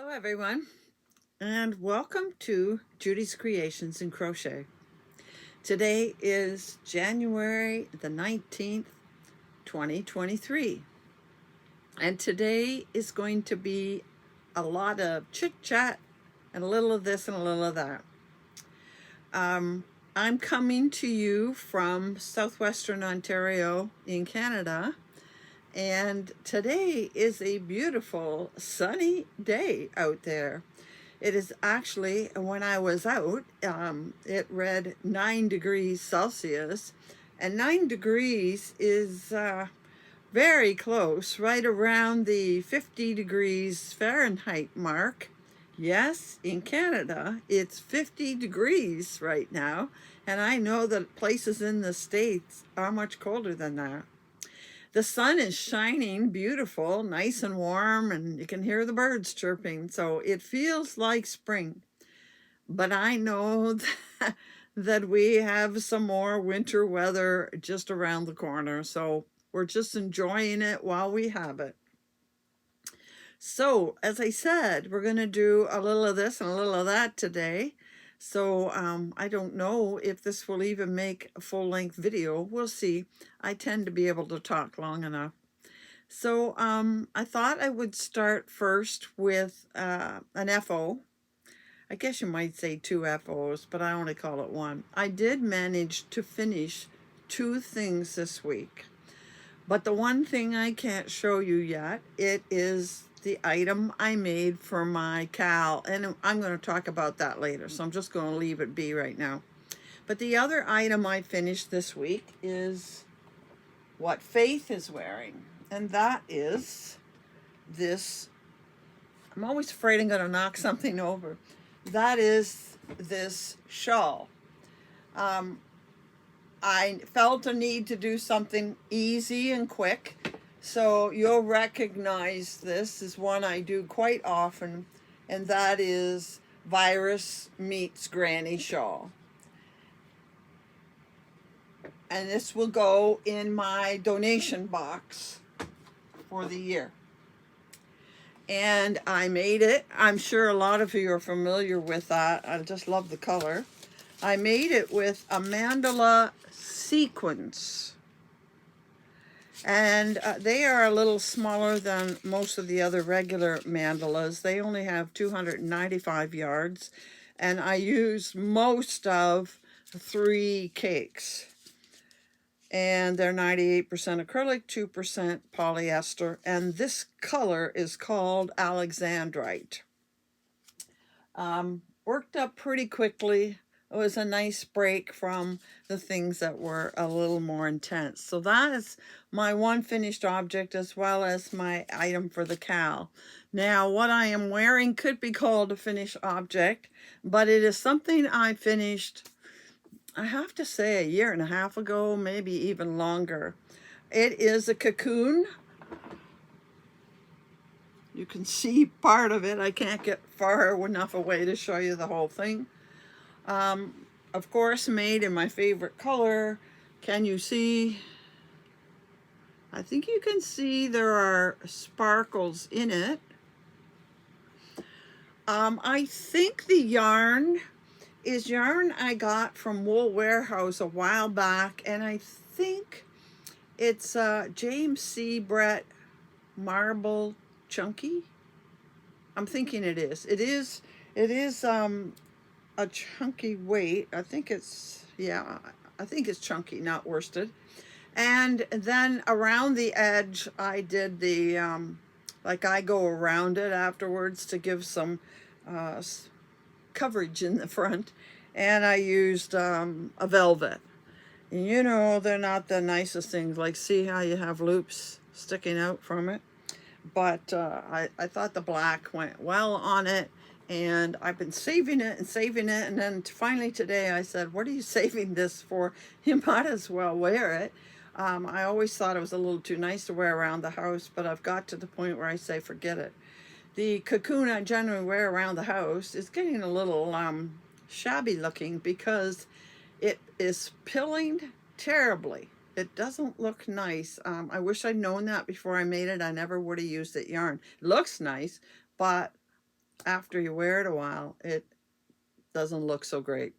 Hello everyone, and welcome to Judy's Creations in Crochet. Today is January the 19th, 2023, and today is going to be a lot of chit-chat and a little of this and a little of that. I'm coming to you from southwestern Ontario in Canada, and today is a beautiful sunny day out there. It is actually, when I was out, it read 9 degrees Celsius, and 9 degrees is very close, right around the 50 degrees Fahrenheit mark. Yes, in Canada, it's 50 degrees right now, and I know that places in the States are much colder than that. The sun is shining, beautiful, nice and warm, and you can hear the birds chirping, so it feels like spring. But I know that we have some more winter weather just around the corner, so we're just enjoying it while we have it. So, as I said, we're going to do a little of this and a little of that today. So I don't know if this will even make a full-length video. We'll see. I tend to be able to talk long enough. So I thought I would start first with an FO. I guess you might say 2 FOs, but I only call it one. I did manage to finish 2 things this week. But the one thing I can't show you yet, it is the item I made for my cowl, and I'm going to talk about that later, so I'm just going to leave it be right now. But the other item I finished this week is what Faith is wearing, and that is this. I'm always afraid I'm going to knock something over. That is this shawl. I felt a need to do something easy and quick. So you'll recognize this is one I do quite often, and that is Virus Meets Granny Shawl. And this will go in my donation box for the year. And I made it. I'm sure a lot of you are familiar with that. I just love the color. I made it with a mandala sequins. And they are a little smaller than most of the other regular mandalas. They only have 295 yards, and I used most of 3 cakes. And they're 98% acrylic, 2% polyester, and this color is called Alexandrite. Worked up pretty quickly. It was a nice break from the things that were a little more intense. So that is my one finished object, as well as my item for the cowl. Now, what I am wearing could be called a finished object, but it is something I finished, I have to say, 1.5 years ago, maybe even longer. It is a cocoon. You can see part of it. I can't get far enough away to show you the whole thing. Of course, made in my favorite color. Can you see? I think you can see there are sparkles in it. I think the yarn is yarn I got from Wool Warehouse a while back, and I think it's James C. Brett Marble Chunky. I'm thinking it is. It is a chunky weight. I think it's, yeah, I think it's chunky, not worsted. And then around the edge, I did the, like I go around it afterwards to give some coverage in the front. And I used a velvet. And you know, they're not the nicest things. Like, see how you have loops sticking out from it? But I thought the black went well on it. And I've been saving it, and then finally today I said, what are you saving this for? You might as well wear it. I always thought it was a little too nice to wear around the house, but I've got to the point where I say, forget it. The cocoon I generally wear around the house is getting a little shabby looking because it is pilling terribly. It doesn't look nice. I wish I'd known that before I made it. I never would have used that yarn. It looks nice, but after you wear it a while, it doesn't look so great.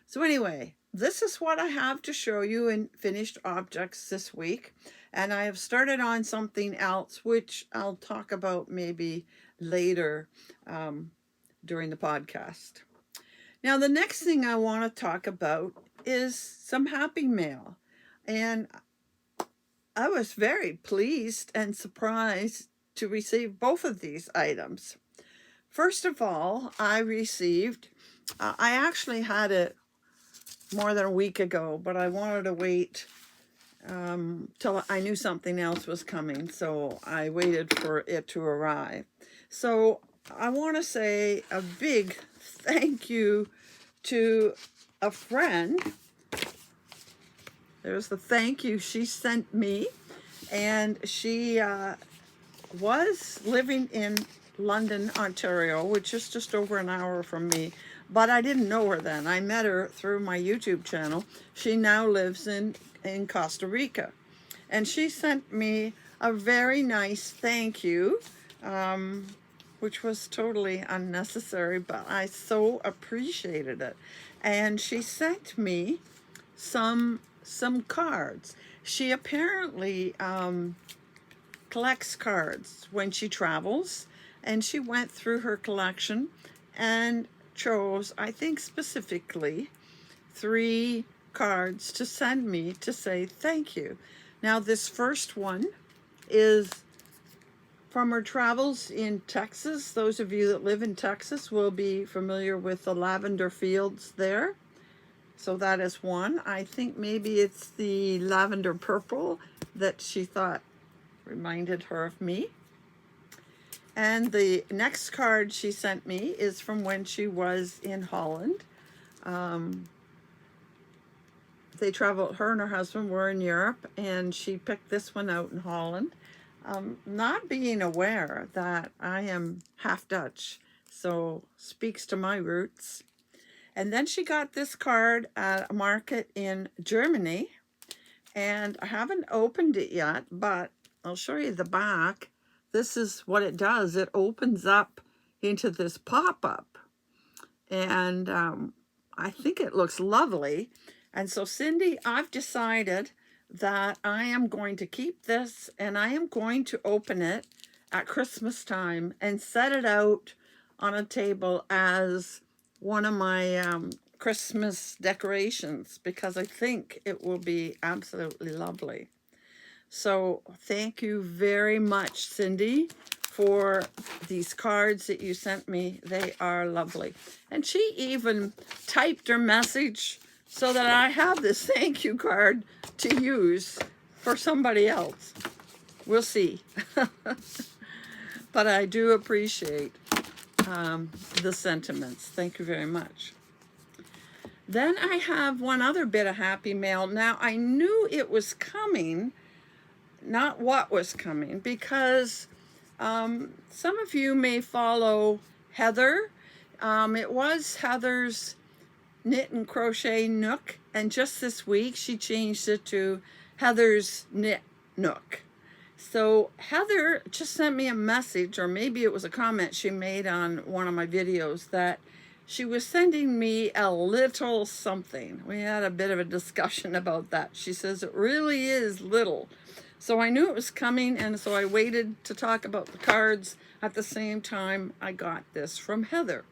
So anyway, this is what I have to show you in finished objects this week. And I have started on something else, which I'll talk about maybe later during the podcast. Now, the next thing I want to talk about is some happy mail. And I was very pleased and surprised to receive both of these items. First of all, I received, I actually had it more than a week ago, but I wanted to wait till I knew something else was coming, so I waited for it to arrive. So I want to say a big thank you to a friend. There's the thank you she sent me, and she was living in London, Ontario, which is just over an hour from me, but I didn't know her then. I met her through my YouTube channel. She now lives in Costa Rica, and she sent me a very nice thank you, which was totally unnecessary, but I so appreciated it. And she sent me some cards. She apparently collects cards when she travels, and she went through her collection and chose, I think specifically, 3 cards to send me to say thank you. Now, this first one is from her travels in Texas. Those of you that live in Texas will be familiar with the lavender fields there. So that is one. I think maybe it's the lavender purple that she thought reminded her of me. And the next card she sent me is from when she was in Holland. They traveled, her and her husband were in Europe, and she picked this one out in Holland. Not being aware that I am half Dutch, so speaks to my roots. And then she got this card at a market in Germany, and I haven't opened it yet, but I'll show you the back. This is what it does. It opens up into this pop-up, and I think it looks lovely. And so, Cindy, I've decided that I am going to keep this, and I am going to open it at Christmas time and set it out on a table as one of my Christmas decorations, because I think it will be absolutely lovely. So thank you very much, Cindy, for these cards that you sent me. They are lovely. And she even typed her message so that I have this thank you card to use for somebody else. We'll see. But I do appreciate the sentiments. Thank you very much. Then I have one other bit of happy mail. Now, I knew it was coming, not what was coming, because some of you may follow Heather. It was Heather's Knit and Crochet Nook, and just this week she changed it to Heather's Knit Nook. So Heather just sent me a message, or maybe it was a comment she made on one of my videos, that she was sending me a little something. We had a bit of a discussion about that. She says it really is little. So I knew it was coming, and so I waited to talk about the cards at the same time I got this from Heather.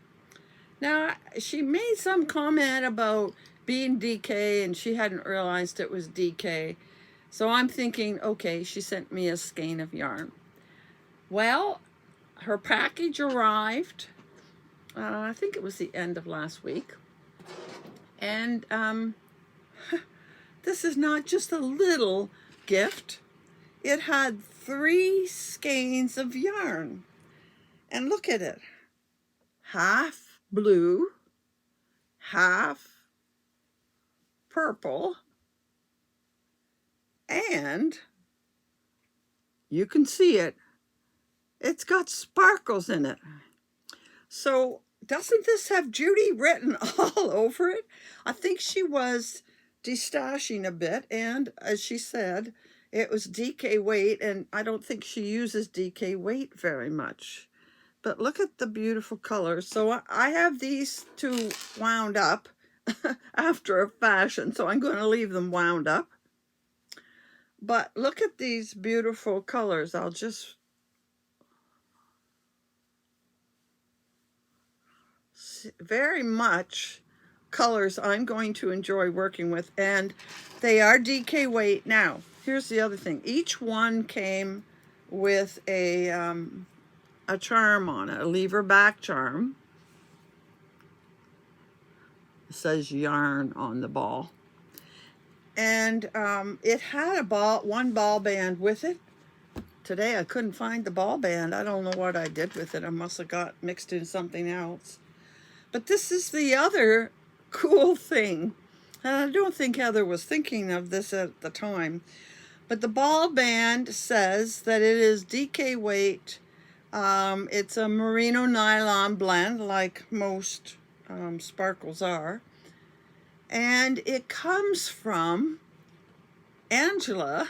Now, she made some comment about being DK, and she hadn't realized it was DK. So I'm thinking, okay, she sent me a skein of yarn. Well, her package arrived, I think it was the end of last week. And this is not just a little gift. It had 3 skeins of yarn. And look at it. Half blue, half purple, and you can see it. It's got sparkles in it. So doesn't this have Judy written all over it? I think she was destashing a bit, and as she said, it was DK weight, and I don't think she uses DK weight very much. But look at the beautiful colors. So I have these two wound up after a fashion, so I'm going to leave them wound up. But look at these beautiful colors. I'll just very much colors I'm going to enjoy working with, and they are DK weight. Now, here's the other thing. Each one came with a charm on it, a lever back charm. It says yarn on the ball. And it had one ball band with it. Today I couldn't find the ball band. I don't know what I did with it. I must have got mixed in something else. But this is the other cool thing. And I don't think Heather was thinking of this at the time. But the ball band says that it is DK weight. It's a merino nylon blend, like most sparkles are. And it comes from Angela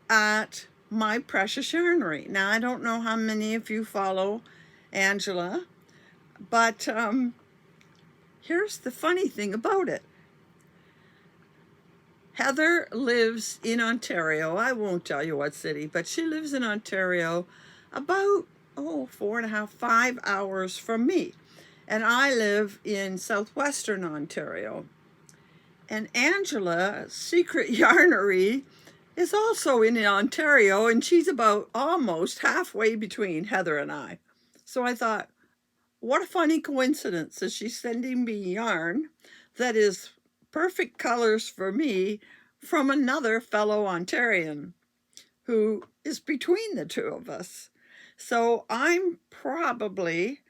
at My Precious Yarnery. Now, I don't know how many of you follow Angela, but here's the funny thing about it. Heather lives in Ontario. I won't tell you what city, but she lives in Ontario about 4.5, 5 hours from me. And I live in southwestern Ontario. And Angela's Secret Yarnery is also in Ontario, and she's about almost halfway between Heather and I. So I thought, what a funny coincidence that she's sending me yarn that is perfect colors for me from another fellow Ontarian who is between the two of us. So I'm probably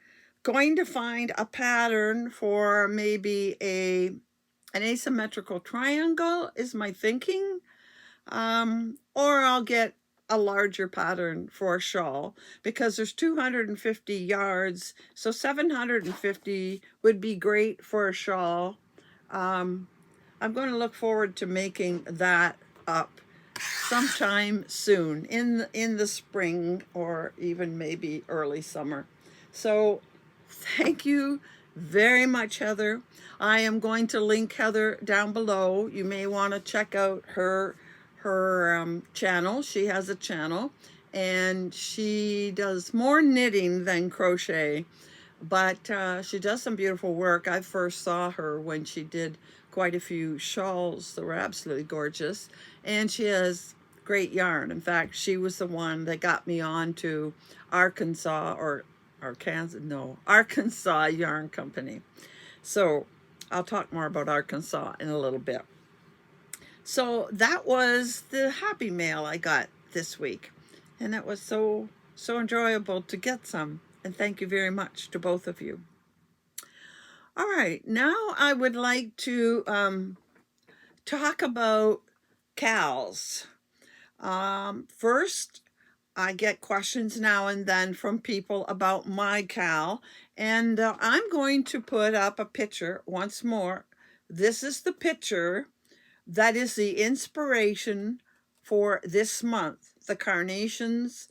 going to find a pattern for maybe an asymmetrical triangle is my thinking, or I'll get a larger pattern for a shawl because there's 250 yards, so 750 would be great for a shawl. I'm going to look forward to making that up sometime soon in the spring or even maybe early summer. So thank you very much, Heather. I am going to link Heather down below. You may want to check out her channel. She has a channel, and she does more knitting than crochet, but she does some beautiful work. I first saw her when she did quite a few shawls that were absolutely gorgeous, and she has great yarn. In fact, she was the one that got me on to Arkansas Yarn Company. So I'll talk more about Arkansas in a little bit. So that was the happy mail I got this week, and it was so enjoyable to get some, and thank you very much to both of you. All right, now I would like to talk about cals. First, I get questions now and then from people about my cal, and I'm going to put up a picture once more. This is the picture that is the inspiration for this month. The carnations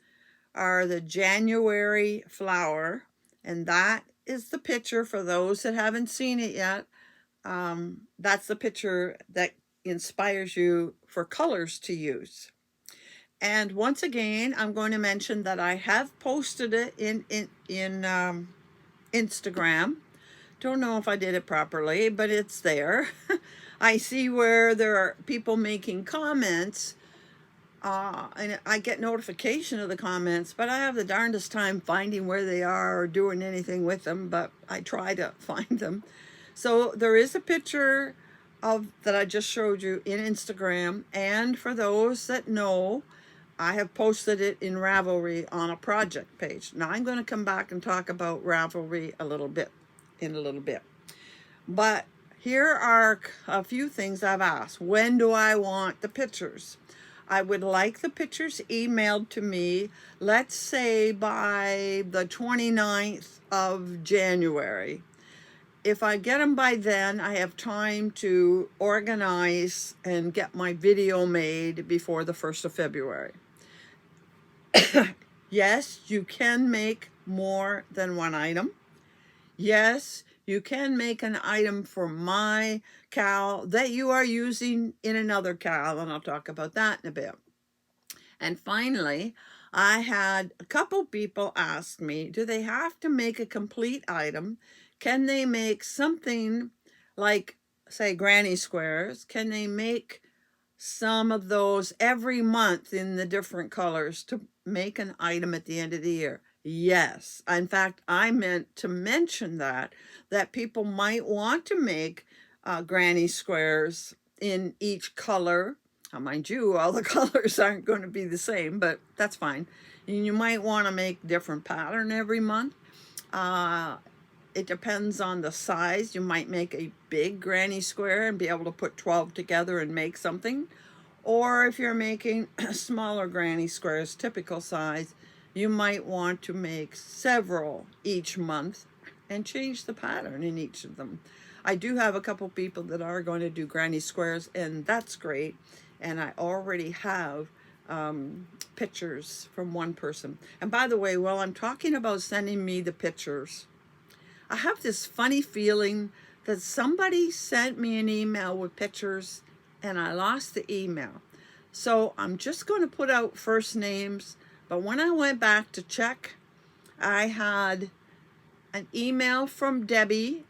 are the January flower, and that is the picture for those that haven't seen it yet. That's the picture that inspires you for colors to use. And once again, I'm going to mention that I have posted it in Instagram. Don't know if I did it properly, but it's there. I see where there are people making comments, and I get notification of the comments, but I have the darndest time finding where they are or doing anything with them, but I try to find them. So there is a picture that I just showed you in Instagram, and for those that know, I have posted it in Ravelry on a project page. Now I'm going to come back and talk about Ravelry in a little bit. But here are a few things I've asked. When do I want the pictures? I would like the pictures emailed to me, let's say by the 29th of January. If I get them by then, I have time to organize and get my video made before the 1st of February. Yes, you can make more than one item. Yes, you can make an item for my cowl that you are using in another cowl, and I'll talk about that in a bit. And finally, I had a couple people ask me, do they have to make a complete item? Can they make something like, say, granny squares? Can they make some of those every month in the different colors to make an item at the end of the year? Yes. In fact, I meant to mention that people might want to make granny squares in each color. Now, mind you, all the colors aren't going to be the same, but that's fine. And you might want to make different pattern every month. It depends on the size. You might make a big granny square and be able to put 12 together and make something. Or if you're making smaller granny squares, typical size, you might want to make several each month and change the pattern in each of them. I do have a couple people that are going to do granny squares, and that's great. And I already have pictures from one person. And by the way, while I'm talking about sending me the pictures, I have this funny feeling that somebody sent me an email with pictures and I lost the email. So I'm just going to put out first names. But when I went back to check, I had an email from Debbie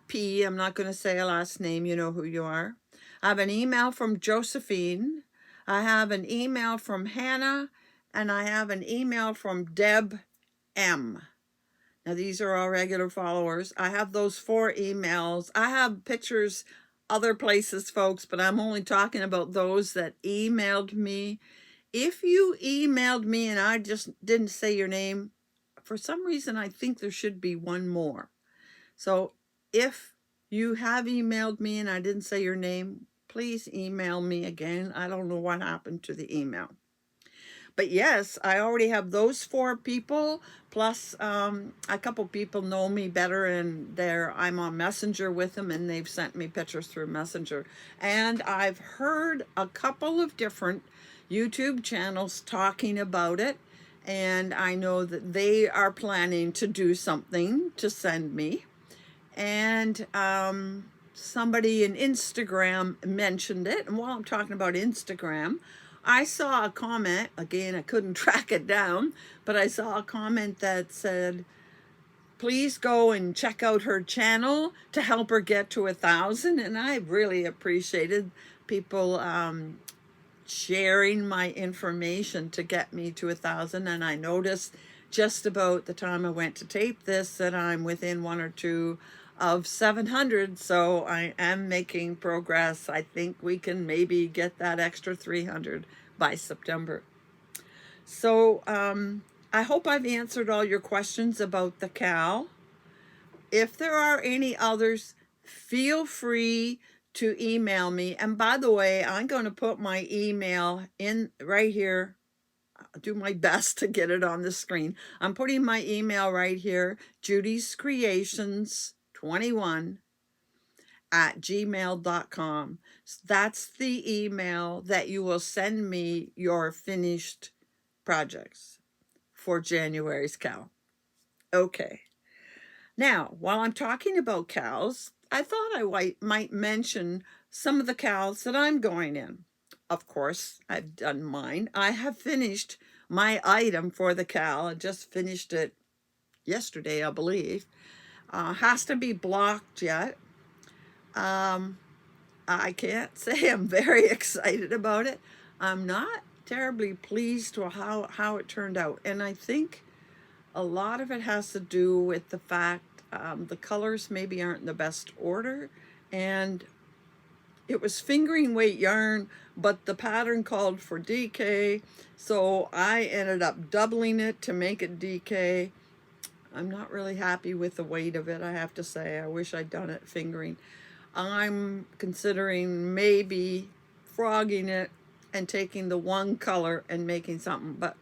P. I'm not going to say a last name. You know who you are. I have an email from Josephine. I have an email from Hannah. And I have an email from Deb M. Now, these are all regular followers. I have those 4 emails. I have pictures other places, folks, but I'm only talking about those that emailed me. If you emailed me and I just didn't say your name, for some reason, I think there should be one more. So if you have emailed me and I didn't say your name, please email me again. I don't know what happened to the email. But yes, I already have those 4 people, plus a couple people know me better, and I'm on Messenger with them, and they've sent me pictures through Messenger. And I've heard a couple of different YouTube channels talking about it, and I know that they are planning to do something to send me. And somebody in Instagram mentioned it, and while I'm talking about Instagram, I saw a comment, again, I couldn't track it down, but I saw a comment that said, please go and check out her channel to help her get to 1,000. And I really appreciated people sharing my information to get me to 1,000. And I noticed just about the time I went to tape this that I'm within 1 or 2 of 700, so I am making progress. I think we can maybe get that extra 300 by September. So I hope I've answered all your questions about the cowl. If there are any others, feel free to email me. And by the way, I'm going to put my email in right here. I'll do my best to get it on the screen. I'm putting my email right here, judyscreations21@gmail.com. That's the email that you will send me your finished projects for January's cowl. Okay. Now, while I'm talking about cowls, I thought I might mention some of the cowls that I'm going in. Of course, I've done mine. I have finished my item for the cowl. I just finished it yesterday, I believe. Has to be blocked yet. I can't say I'm very excited about it. I'm not terribly pleased with how it turned out. And I think a lot of it has to do with the fact the colors maybe aren't in the best order. And it was fingering weight yarn, but the pattern called for DK. So I ended up doubling it to make it DK. I'm not really happy with the weight of it, I have to say. I wish I'd done it fingering. I'm considering maybe frogging it and taking the one color and making something, but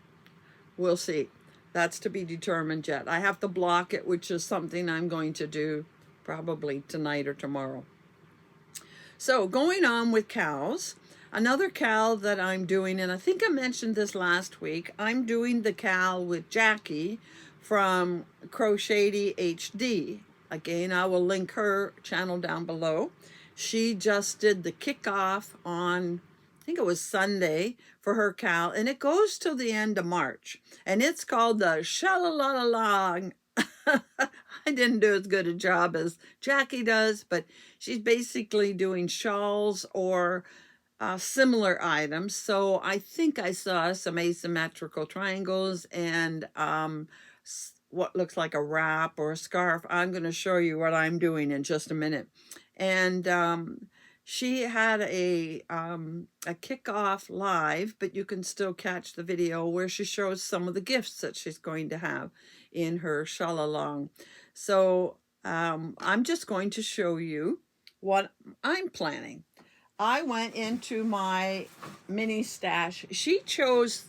we'll see. That's to be determined yet. I have to block it, which is something I'm going to do probably tonight or tomorrow. So going on with cows, Another cowl that I'm doing, and I think I mentioned this last week, I'm doing the cowl with Jackie from Crochet HD. Again, I will link her channel down below. She just did the kickoff on, I think it was Sunday, for her cowl, and it goes till the end of March. And it's called the Shawl. I didn't do as good a job as Jackie does, but she's basically doing shawls or similar items. So I think I saw some asymmetrical triangles and what looks like a wrap or a scarf. I'm going to show you what I'm doing in just a minute. And she had a kickoff live, but you can still catch the video where she shows some of the gifts that she's going to have in her shawl along. So I'm just going to show you what I'm planning. I went into my mini stash. She chose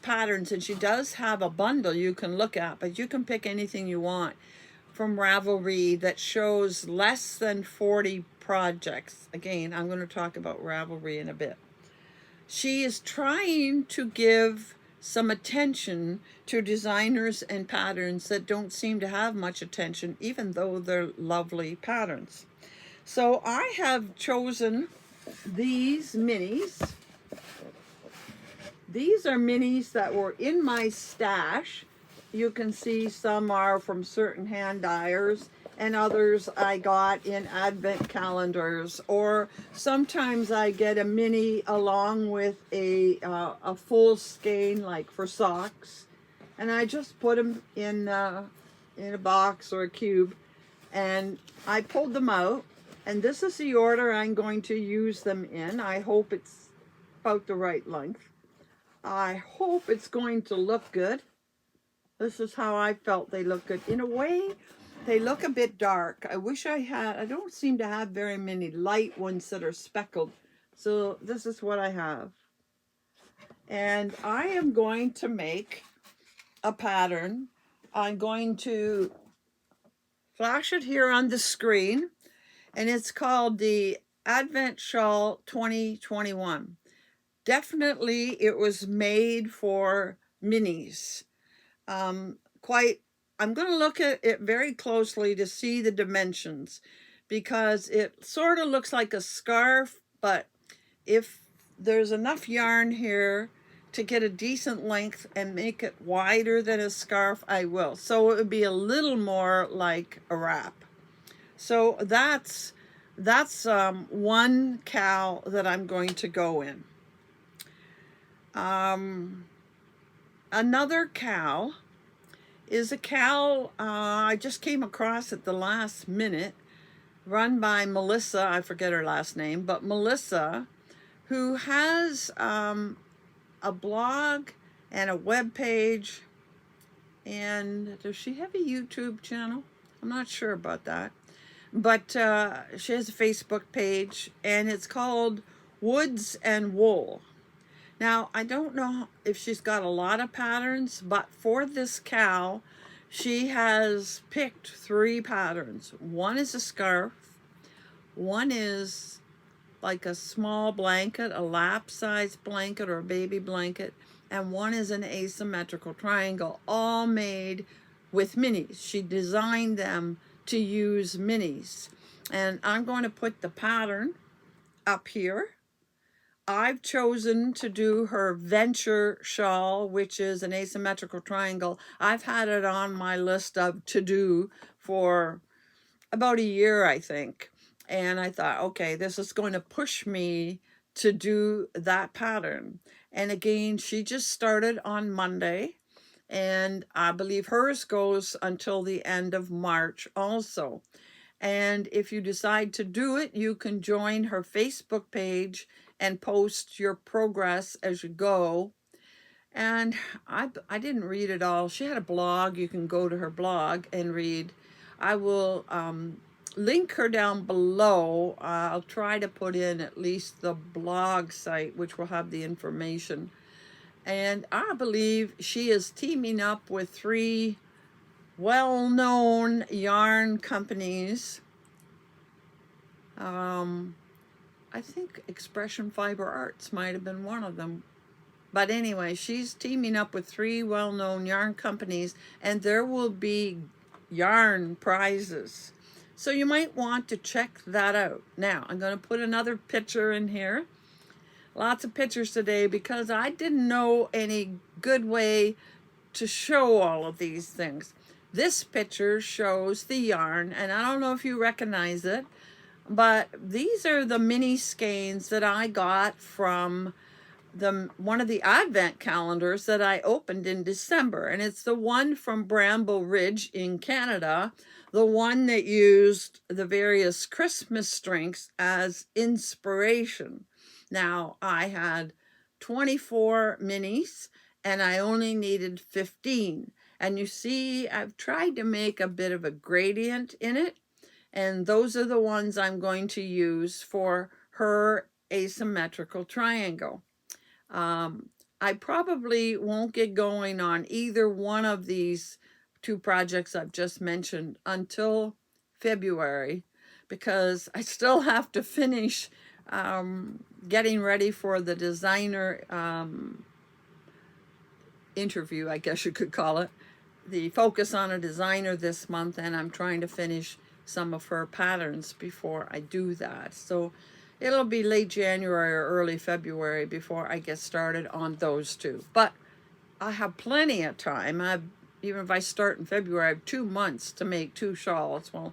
patterns, and she does have a bundle you can look at, but you can pick anything you want from Ravelry that shows less than 40 projects. Again, I'm going to talk about Ravelry in a bit. She is trying to give some attention to designers and patterns that don't seem to have much attention, even though they're lovely patterns. So I have chosen these minis. These are minis that were in my stash. You can see some are from certain hand dyers, and others I got in advent calendars, or sometimes I get a mini along with a full skein, like for socks, and I just put them in a box or a cube, and I pulled them out, and this is the order I'm going to use them in. I hope it's about the right length. I hope it's going to look good. This is how I felt they look good. In a way, they look a bit dark. I wish I don't seem to have very many light ones that are speckled. So this is what I have. And I am going to make a pattern. I'm going to flash it here on the screen. And it's called the Advent Shawl 2021. Definitely it was made for minis. I'm going to look at it very closely to see the dimensions, because it sort of looks like a scarf, but if there's enough yarn here to get a decent length and make it wider than a scarf, I will. So it would be a little more like a wrap. So that's one cowl that I'm going to go in. Another cowl is a cowl I just came across at the last minute, run by Melissa. I forget her last name, but Melissa, who has a blog and a web page. And does she have a YouTube channel? I'm not sure about that. But she has a Facebook page, and it's called Woods and Wool. Now, I don't know if she's got a lot of patterns, but for this cowl, she has picked 3 patterns. One is a scarf, one is like a small blanket, a lap-size blanket or a baby blanket, and one is an asymmetrical triangle, all made with minis. She designed them to use minis. And I'm going to put the pattern up here. I've chosen to do her Venture shawl, which is an asymmetrical triangle. I've had it on my list of to do for about a year, I think. And I thought, okay, this is going to push me to do that pattern. And again, she just started on Monday, and I believe hers goes until the end of March also. And if you decide to do it, you can join her Facebook page and post your progress as you go. And I didn't read it all. She had a blog. You can go to her blog and read. I will link her down below. I'll try to put in at least the blog site, which will have the information. And I believe she is teaming up with 3 well-known yarn companies. I think Expression Fiber Arts might have been one of them. But anyway, she's teaming up with 3 well-known yarn companies, and there will be yarn prizes. So you might want to check that out. Now, I'm going to put another picture in here. Lots of pictures today because I didn't know any good way to show all of these things. This picture shows the yarn, and I don't know if you recognize it, but these are the mini skeins that I got from one of the advent calendars that I opened in December, and it's the one from Bramble Ridge in Canada, the one that used the various Christmas strings as inspiration. Now, I had 24 minis and I only needed 15. And you see, I've tried to make a bit of a gradient in it, and those are the ones I'm going to use for her asymmetrical triangle. I probably won't get going on either one of these 2 projects I've just mentioned until February, because I still have to finish getting ready for the designer interview, I guess you could call it, the focus on a designer this month, and I'm trying to finish some of her patterns before I do that. So it'll be late January or early February before I get started on those 2. But I have plenty of time. Even if I start in February, I have 2 months to make 2 shawls. Well,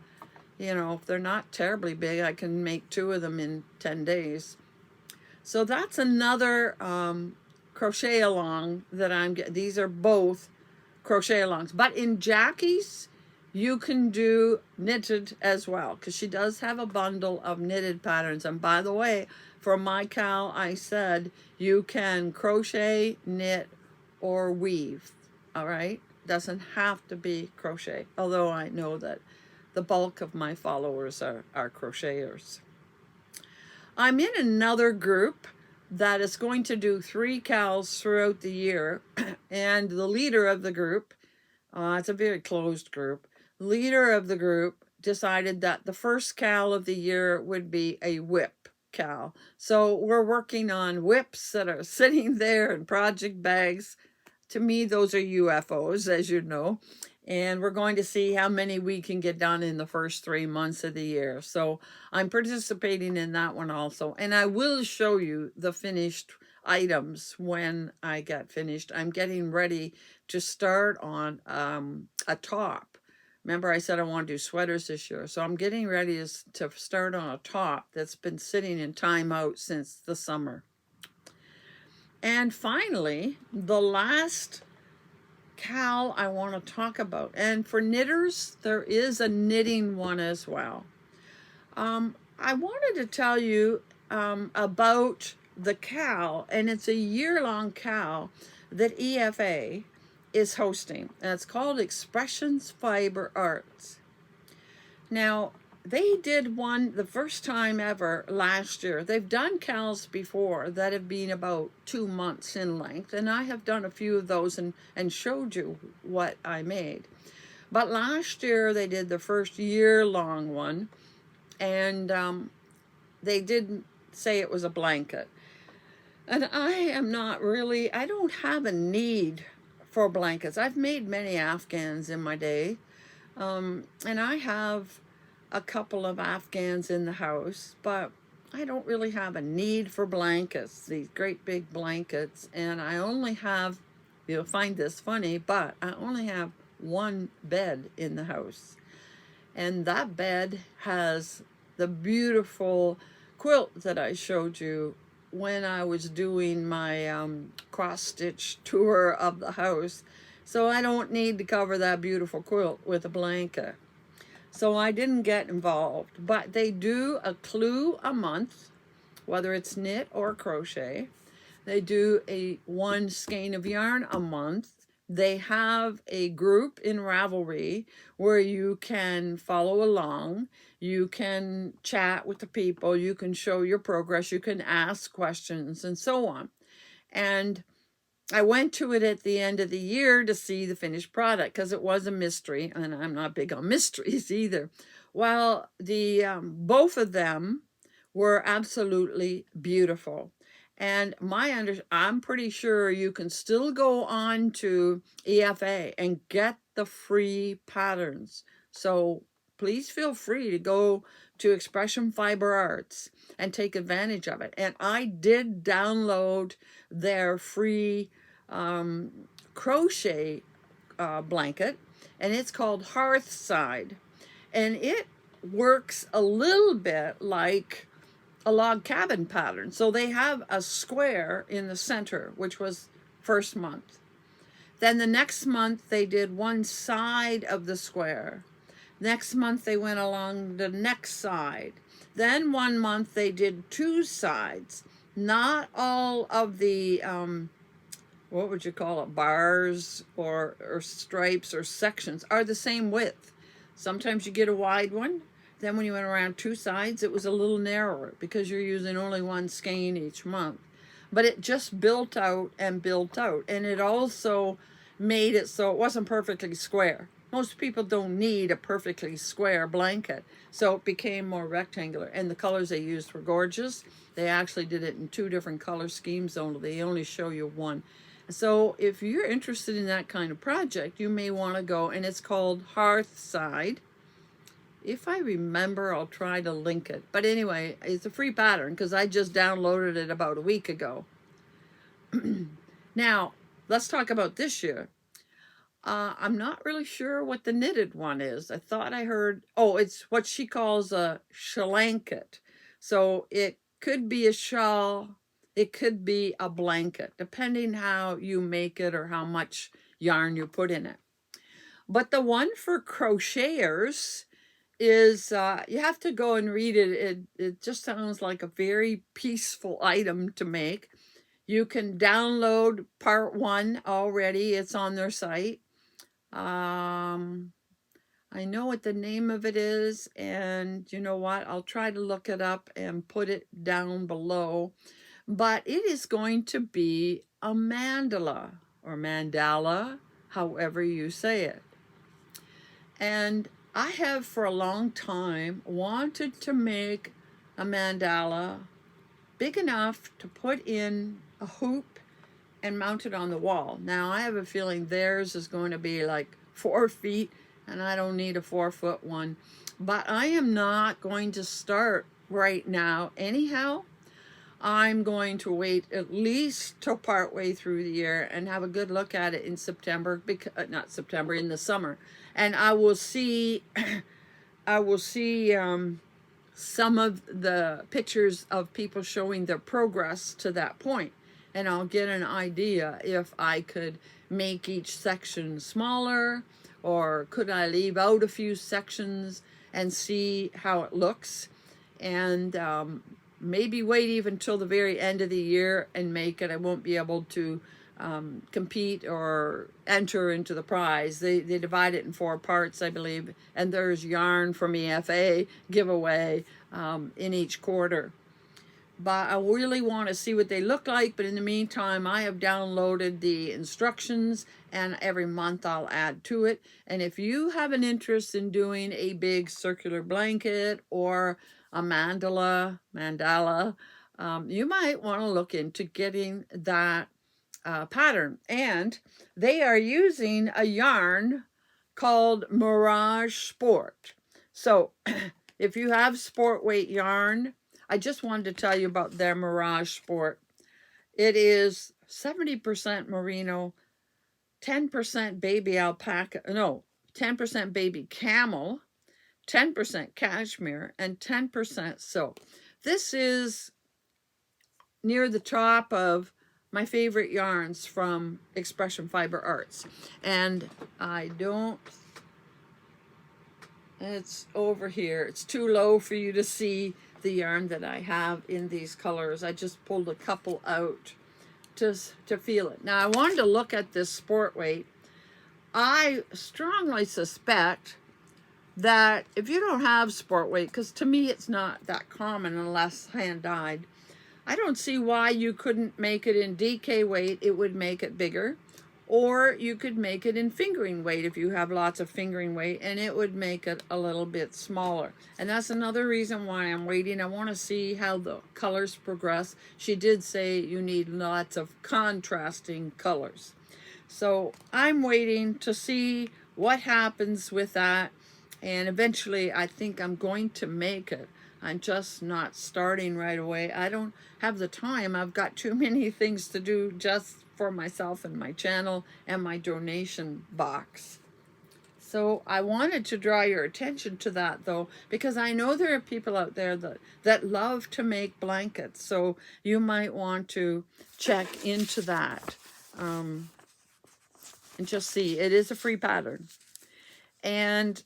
you know, if they're not terribly big, I can make 2 of them in 10 days. So that's another crochet along that I'm getting. These are both crochet alongs. But in Jackie's, you can do knitted as well, because she does have a bundle of knitted patterns. And by the way, for my cow, I said you can crochet, knit, or weave. All right? Doesn't have to be crochet, although I know that the bulk of my followers are crocheters. I'm in another group that is going to do 3 cows throughout the year, and the leader of the group, it's a very closed group, leader of the group decided that the first cow of the year would be a whip cow. So we're working on whips that are sitting there in project bags. To me, those are UFOs, as you know. And we're going to see how many we can get done in the first 3 months of the year. So I'm participating in that one also. And I will show you the finished items when I get finished. I'm getting ready to start on a top. Remember, I said I want to do sweaters this year. So I'm getting ready to start on a top that's been sitting in timeout since the summer. And finally, the last cowl I want to talk about. And for knitters, there is a knitting one as well. I wanted to tell you about the cowl, and it's a year-long cowl that EFA is hosting. And it's called Expressions Fiber Arts. Now, they did one the first time ever last year. They've done cowls before that have been about 2 months in length, and I have done a few of those and showed you what I made. But last year they did the first year-long one, and they didn't say it was a blanket. And I don't have a need for blankets. I've made many Afghans in my day, and I have a couple of Afghans in the house, but I don't really have a need for blankets, these great big blankets. And I only have, you'll find this funny, but I only have 1 bed in the house. And that bed has the beautiful quilt that I showed you when I was doing my cross-stitch tour of the house. So I don't need to cover that beautiful quilt with a blanket. So I didn't get involved, but they do a clue a month, whether it's knit or crochet. They do a 1 skein of yarn a month. They have a group in Ravelry where you can follow along. You can chat with the people. You can show your progress. You can ask questions and so on. And I went to it at the end of the year to see the finished product because it was a mystery, and I'm not big on mysteries either. Well, both of them were absolutely beautiful. And I'm pretty sure you can still go on to EFA and get the free patterns. So please feel free to go to Expression Fiber Arts and take advantage of it. And I did download their free crochet blanket, and it's called Hearthside. And it works a little bit like a log cabin pattern. So they have a square in the center, which was first month. Then the next month they did one side of the square. Next month they went along the next side. Then one month they did two sides. Not all of the what would you call it, bars or stripes or sections are the same width. Sometimes you get a wide one. Then when you went around two sides, it was a little narrower because you're using only one skein each month. But it just built out and built out. And it also made it so it wasn't perfectly square. Most people don't need a perfectly square blanket. So it became more rectangular. And the colors they used were gorgeous. They actually did it in two different color schemes only. They only show you one. So if you're interested in that kind of project, you may want to go, and it's called Hearthside. If I remember, I'll try to link it. But anyway, it's a free pattern because I just downloaded it about a week ago. Now, let's talk about this year. I'm not really sure what the knitted one is. I thought I heard, oh, it's what she calls a shallanket. So it could be a shawl, it could be a blanket, depending how you make it or how much yarn you put in it. But the one for crocheters is, you have to go and read it. It just sounds like a very peaceful item to make. You can download part one already. It's on their site. I know what the name of it is, and you know what? I'll try to look it up and put it down below. But it is going to be a mandala or mandala, however you say it. And I have for a long time wanted to make a mandala big enough to put in a hoop and mount it on the wall. Now I have a feeling theirs is going to be like 4 feet, and I don't need a 4-foot one. But I am not going to start right now anyhow. I'm going to wait at least till partway through the year and have a good look at it in September, because not September, in the summer, and I will see some of the pictures of people showing their progress to that point, and I'll get an idea if I could make each section smaller, or could I leave out a few sections and see how it looks, and maybe wait even till the very end of the year and make it. I won't be able to compete or enter into the prize. They divide it in 4 parts, I believe, and there's yarn from EFA giveaway in each quarter. But I really want to see what they look like. But in the meantime, I have downloaded the instructions, and every month I'll add to it. And if you have an interest in doing a big circular blanket or a mandala, you might want to look into getting that pattern. And they are using a yarn called Mirage Sport. So if you have sport weight yarn, I just wanted to tell you about their Mirage Sport. It is 70% merino, 10% baby alpaca, no, 10% baby camel, 10% cashmere, and 10% silk. This is near the top of my favorite yarns from Expression Fiber Arts. And it's over here. It's too low for you to see the yarn that I have in these colors. I just pulled a couple out to feel it. Now I wanted to look at this sport weight. I strongly suspect that if you don't have sport weight, because to me it's not that common unless hand dyed, I don't see why you couldn't make it in DK weight. It would make it bigger. or you could make it in fingering weight if you have lots of fingering weight, and it would make it a little bit smaller. And that's another reason why I'm waiting. I want to see how the colors progress. She did say you need lots of contrasting colors. So I'm waiting to see what happens with that. And eventually I think I'm going to make it. I'm just not starting right away. I don't have the time. I've got too many things to do just for myself and my channel and my donation box. So I wanted to draw your attention to that, though, because I know there are people out there that love to make blankets. So you might want to check into that and just see. It is a free pattern. And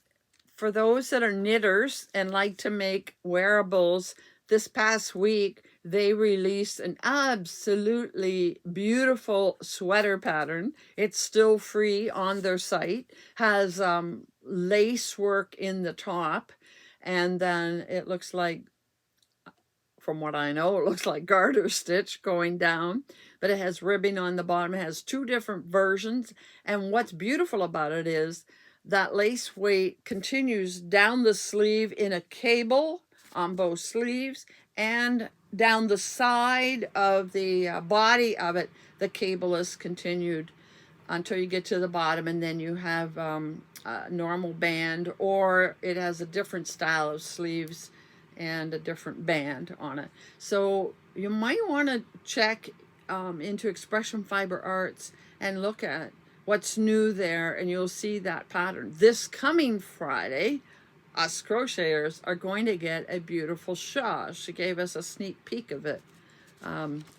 for those that are knitters and like to make wearables, this past week they released an absolutely beautiful sweater pattern. It's still free on their site, has lace work in the top, and then it looks like, from what I know, it looks like garter stitch going down, but it has ribbing on the bottom. It has two different versions, and what's beautiful about it is that lace weight continues down the sleeve in a cable on both sleeves, and down the side of the body of it, the cable is continued until you get to the bottom, and then you have a normal band, or it has a different style of sleeves and a different band on it. So you might want to check into Expression Fiber Arts and look at what's new there, and you'll see that pattern. This coming Friday, us crocheters are going to get a beautiful shawl. She gave us a sneak peek of it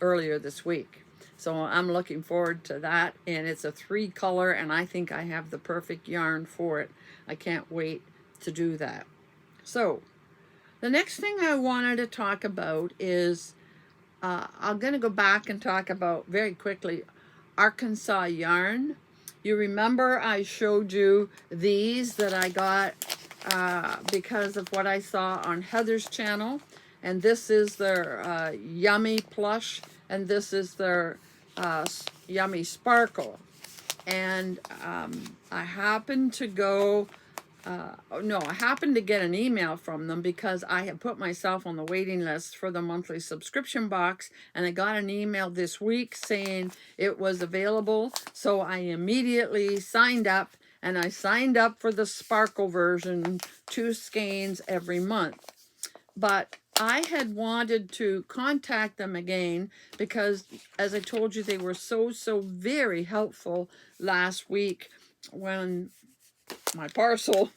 earlier this week. So I'm looking forward to that, and it's a 3-color, and I think I have the perfect yarn for it. I can't wait to do that. So the next thing I wanted to talk about is I'm going to go back and talk about very quickly Arkansas yarn. You remember I showed you these that I got because of what I saw on Heather's channel, and this is their Yummy Plush, and this is their Yummy Sparkle. And I happened to go I happened to get an email from them because I had put myself on the waiting list for the monthly subscription box, and I got an email this week saying it was available. So I immediately signed up, and I signed up for the Sparkle version, 2 skeins every month. But I had wanted to contact them again because, as I told you, they were so very helpful last week when my parcel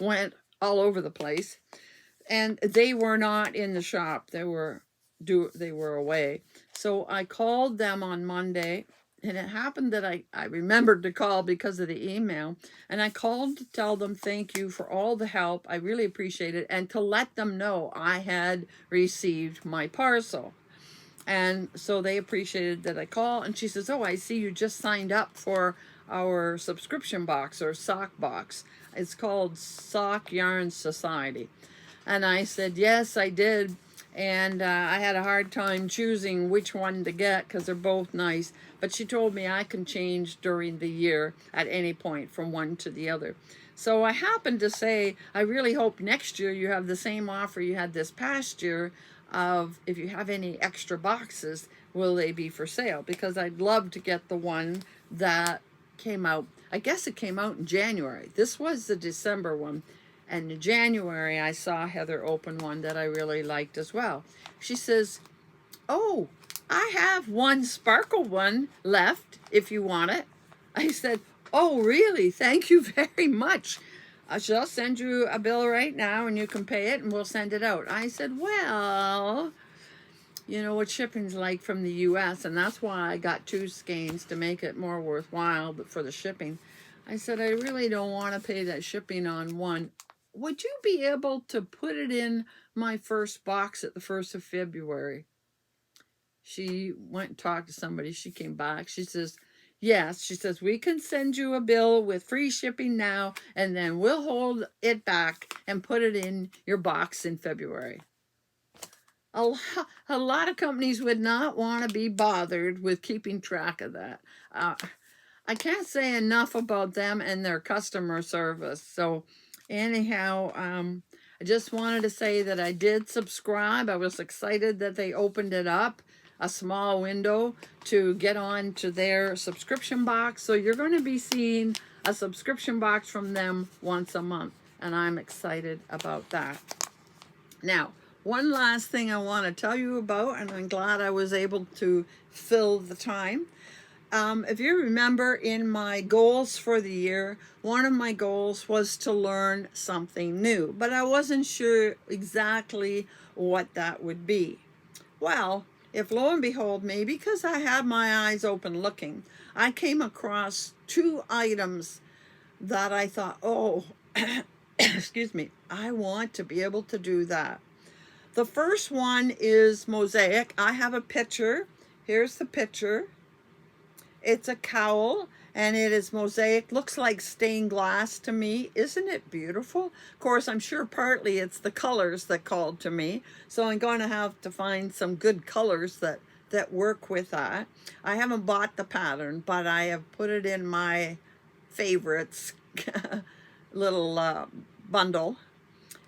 went all over the place, and they were not in the shop. They were away. So I called them on Monday, and it happened that I remembered to call because of the email, and I called to tell them thank you for all the help. I really appreciate it, and to let them know I had received my parcel. And so they appreciated that I called, and she says, oh, I see you just signed up for our subscription box or sock box. It's called Sock Yarn Society. And I said, yes, I did. And I had a hard time choosing which one to get because they're both nice. But she told me I can change during the year at any point from one to the other. So I happened to say, I really hope next year you have the same offer you had this past year of if you have any extra boxes, will they be for sale? Because I'd love to get the one that came out. I guess it came out in January. This was the December one. And in January, I saw Heather open one that I really liked as well. She says, oh, I have one sparkle one left if you want it. I said, oh, really? Thank you very much. I shall send you a bill right now and you can pay it and we'll send it out. I said, well, you know what shipping's like from the U.S. and that's why I got 2 skeins to make it more worthwhile for the shipping. I said, I really don't want to pay that shipping on one. Would you be able to put it in my first box at the 1st of February? She went and talked to somebody. She came back. She says, yes. She says, we can send you a bill with free shipping now, and then we'll hold it back and put it in your box in February. A lot of companies would not want to be bothered with keeping track of that. I can't say enough about them and their customer service. So anyhow, I just wanted to say that I did subscribe. I was excited that they opened it up, a small window to get on to their subscription box. So you're going to be seeing a subscription box from them once a month, and I'm excited about that. Now, one last thing I want to tell you about, and I'm glad I was able to fill the time. If you remember, in my goals for the year, one of my goals was to learn something new, but I wasn't sure exactly what that would be. Well, if lo and behold, maybe because I had my eyes open looking, I came across two items that I thought, oh, excuse me, I want to be able to do that. The first one is mosaic. I have a picture. Here's the picture. It's a cowl, and it is mosaic. Looks like stained glass to me. Isn't it beautiful? Of course, I'm sure partly it's the colors that called to me. So I'm going to have to find some good colors that work with that. I haven't bought the pattern, but I have put it in my favorites little bundle.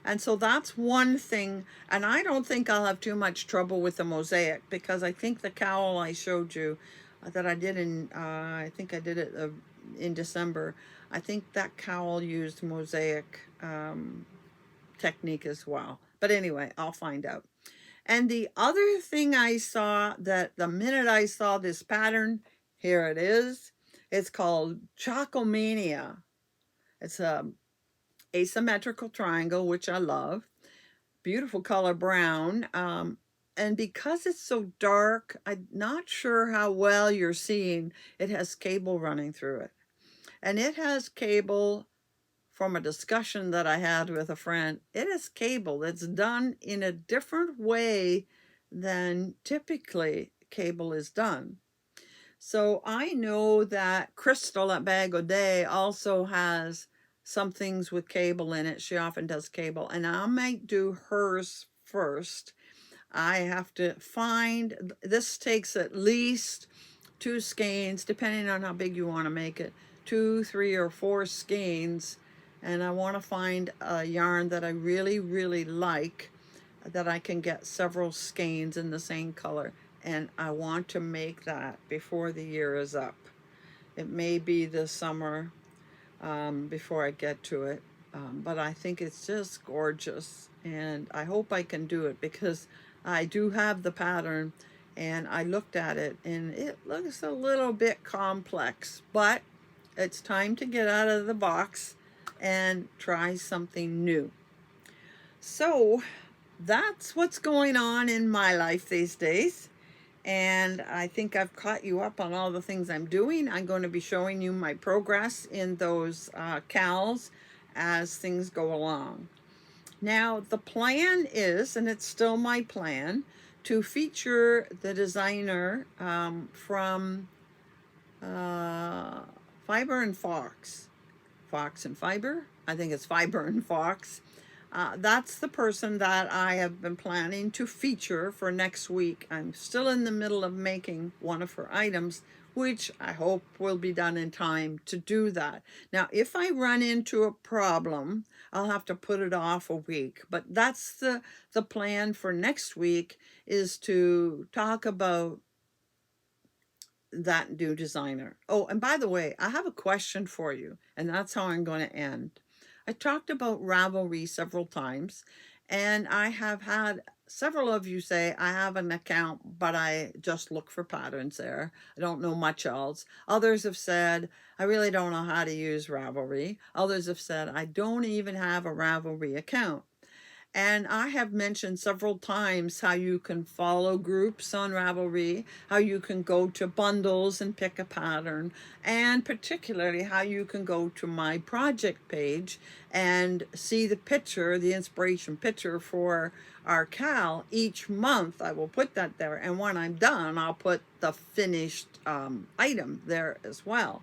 And so that's one thing. And I don't think I'll have too much trouble with the mosaic, because I think the cowl I showed you that I did in, I think I did it in December. I think that cowl used mosaic technique as well. But anyway, I'll find out. And the other thing I saw, that the minute I saw this pattern, here it is. It's called Chocomania. It's a asymmetrical triangle, which I love. Beautiful color, brown. And because it's so dark, I'm not sure how well you're seeing. It has cable running through it. And it has cable from a discussion that I had with a friend. It is cable that's done in a different way than typically cable is done. So I know that Crystal at Bag O' Day also has some things with cable in it. She often does cable, and I might do hers first. I have to find, this takes at least 2 skeins, depending on how big you want to make it, 2, 3, or 4 skeins. And I want to find a yarn that I really, really like, that I can get several skeins in the same color. And I want to make that before the year is up. It may be this summer before I get to it. But I think it's just gorgeous. And I hope I can do it, because I do have the pattern, and I looked at it and it looks a little bit complex, but it's time to get out of the box and try something new. So that's what's going on in my life these days. And I think I've caught you up on all the things I'm doing. I'm going to be showing you my progress in those cowls as things go along. Now, the plan is, and it's still my plan, to feature the designer from Fiber and Fox. Fox and Fiber? I think it's Fiber and Fox. That's the person that I have been planning to feature for next week. I'm still in the middle of making one of her items, which I hope will be done in time to do that. Now, if I run into a problem, I'll have to put it off a week. But that's the plan for next week, is to talk about that new designer. Oh, and by the way, I have a question for you, and that's how I'm going to end. I talked about Ravelry several times, and I have had several of you say, I have an account, but I just look for patterns there. I don't know much else. Others have said, I really don't know how to use Ravelry. Others have said, I don't even have a Ravelry account. And I have mentioned several times how you can follow groups on Ravelry, how you can go to bundles and pick a pattern, and particularly how you can go to my project page and see the picture, the inspiration picture for our cowl. Each month I will put that there, and when I'm done, I'll put the finished item there as well.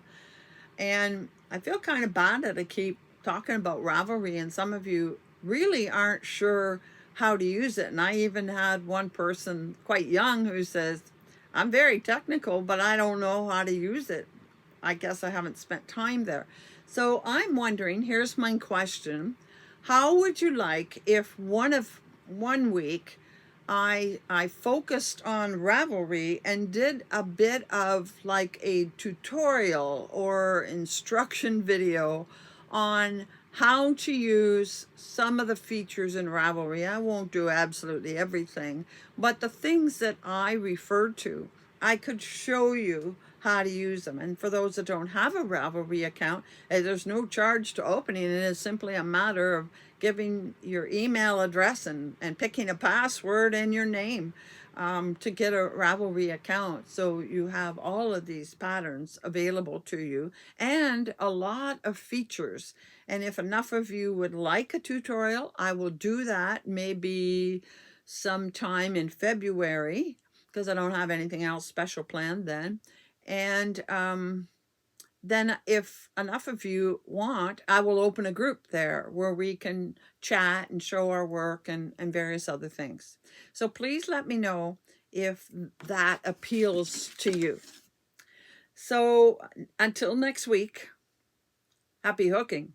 And I feel kind of bad that I keep talking about Ravelry, and some of you really aren't sure how to use it. And I even had one person, quite young, who says, I'm very technical, but I don't know how to use it. I guess I haven't spent time there. So I'm wondering, here's my question. How would you like if one week I focused on Ravelry and did a bit of like a tutorial or instruction video on how to use some of the features in Ravelry. I won't do absolutely everything, but the things that I referred to, I could show you how to use them. And for those that don't have a Ravelry account, there's no charge to opening it. It is simply a matter of giving your email address and picking a password and your name to get a Ravelry account. So you have all of these patterns available to you and a lot of features. And if enough of you would like a tutorial, I will do that maybe sometime in February, because I don't have anything else special planned then. And then if enough of you want, I will open a group there where we can chat and show our work and various other things. So please let me know if that appeals to you. So until next week, happy hooking.